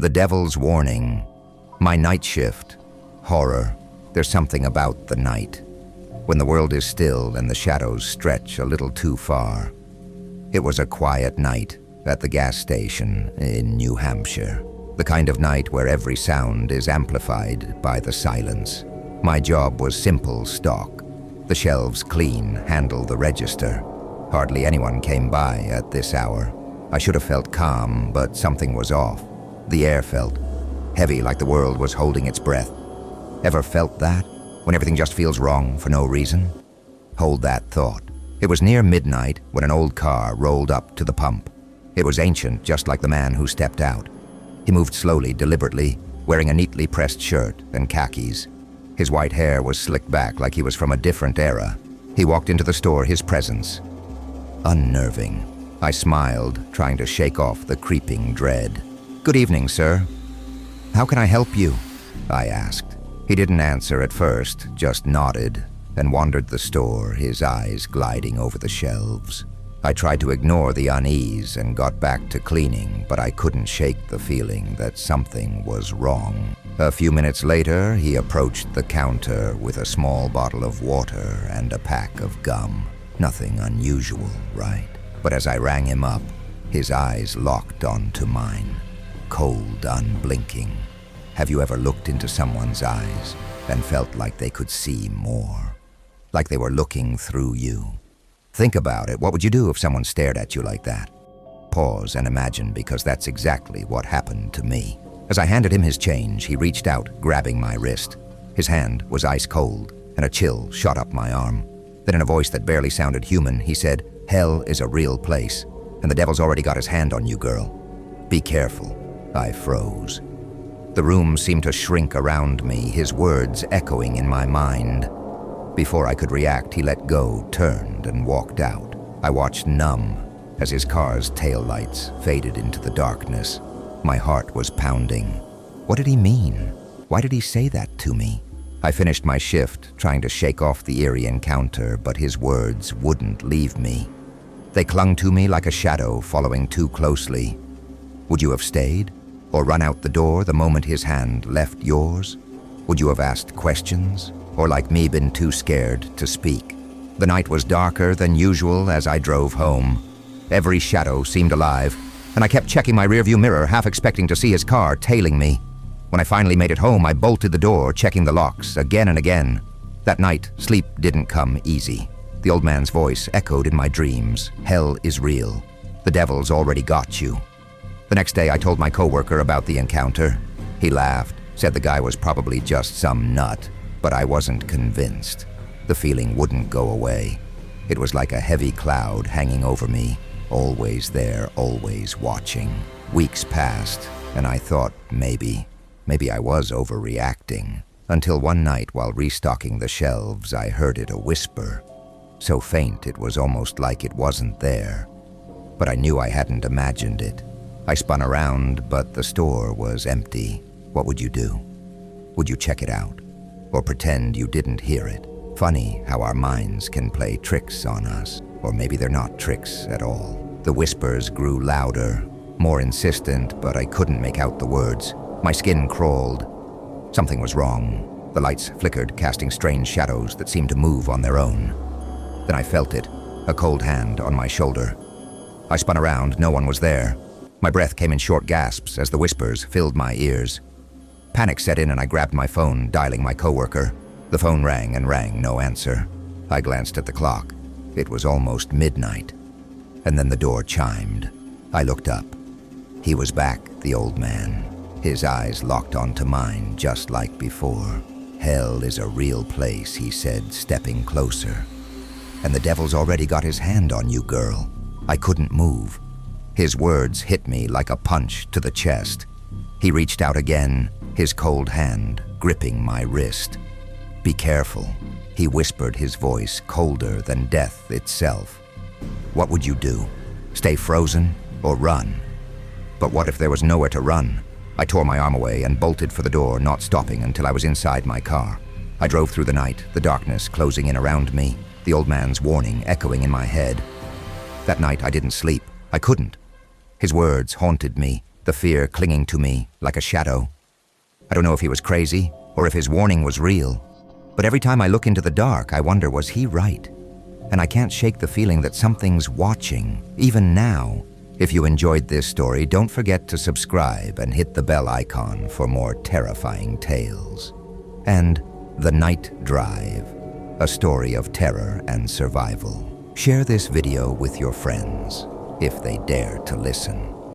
The Devil's Warning. My night shift. Horror. There's something about the night, when the world is still and the shadows stretch a little too far. It was a quiet night at the gas station in New Hampshire. The kind of night where every sound is amplified by the silence. My job was simple stock. The shelves clean, handle the register. Hardly anyone came by at this hour. I should have felt calm, but something was off. The air felt heavy, like the world was holding its breath. Ever felt that? When everything just feels wrong for no reason? Hold that thought. It was near midnight when an old car rolled up to the pump. It was ancient, just like the man who stepped out. He moved slowly, deliberately, wearing a neatly pressed shirt and khakis. His white hair was slicked back like he was from a different era. He walked into the store, his presence unnerving. I smiled, trying to shake off the creeping dread. "Good evening, sir. How can I help you?" I asked. He didn't answer at first, just nodded and wandered the store, his eyes gliding over the shelves. I tried to ignore the unease and got back to cleaning, but I couldn't shake the feeling that something was wrong. A few minutes later, he approached the counter with a small bottle of water and a pack of gum. Nothing unusual, right? But as I rang him up, his eyes locked onto mine, cold, unblinking. Have you ever looked into someone's eyes and felt like they could see more? Like they were looking through you? Think about it. What would you do if someone stared at you like that? Pause and imagine, because that's exactly what happened to me. As I handed him his change, he reached out, grabbing my wrist. His hand was ice cold, and a chill shot up my arm. Then in a voice that barely sounded human, he said, "Hell is a real place, and the devil's already got his hand on you, girl. Be careful." I froze. The room seemed to shrink around me, his words echoing in my mind. Before I could react, he let go, turned, and walked out. I watched numb as his car's taillights faded into the darkness. My heart was pounding. What did he mean? Why did he say that to me? I finished my shift, trying to shake off the eerie encounter, but his words wouldn't leave me. They clung to me like a shadow following too closely. Would you have stayed? Or run out the door the moment his hand left yours? Would you have asked questions? Or like me, been too scared to speak? The night was darker than usual as I drove home. Every shadow seemed alive, and I kept checking my rearview mirror, half expecting to see his car tailing me. When I finally made it home, I bolted the door, checking the locks again and again. That night, sleep didn't come easy. The old man's voice echoed in my dreams. Hell is real. The devil's already got you. The next day, I told my coworker about the encounter. He laughed, said the guy was probably just some nut, but I wasn't convinced. The feeling wouldn't go away. It was like a heavy cloud hanging over me, always there, always watching. Weeks passed, and I thought maybe I was overreacting. Until one night while restocking the shelves, I heard it a whisper. So faint it was almost like it wasn't there. But I knew I hadn't imagined it. I spun around, but the store was empty. What would you do? Would you check it out? Or pretend you didn't hear it? Funny how our minds can play tricks on us. Or maybe they're not tricks at all. The whispers grew louder, more insistent, but I couldn't make out the words. My skin crawled. Something was wrong. The lights flickered, casting strange shadows that seemed to move on their own. Then I felt it, a cold hand on my shoulder. I spun around, no one was there. My breath came in short gasps as the whispers filled my ears. Panic set in and I grabbed my phone, dialing my coworker. The phone rang and rang, no answer. I glanced at the clock. It was almost midnight. And then the door chimed. I looked up. He was back, the old man. His eyes locked onto mine, just like before. Hell is a real place, he said, stepping closer. And the devil's already got his hand on you, girl. I couldn't move. His words hit me like a punch to the chest. He reached out again, his cold hand gripping my wrist. Be careful, he whispered, his voice colder than death itself. What would you do? Stay frozen or run? But what if there was nowhere to run? I tore my arm away and bolted for the door, not stopping until I was inside my car. I drove through the night, the darkness closing in around me, the old man's warning echoing in my head. That night I didn't sleep. I couldn't. His words haunted me, the fear clinging to me like a shadow. I don't know if he was crazy or if his warning was real, but every time I look into the dark, I wonder, was he right? And I can't shake the feeling that something's watching, even now. If you enjoyed this story, don't forget to subscribe and hit the bell icon for more terrifying tales. And The Night Drive, a story of terror and survival. Share this video with your friends, if they dare to listen.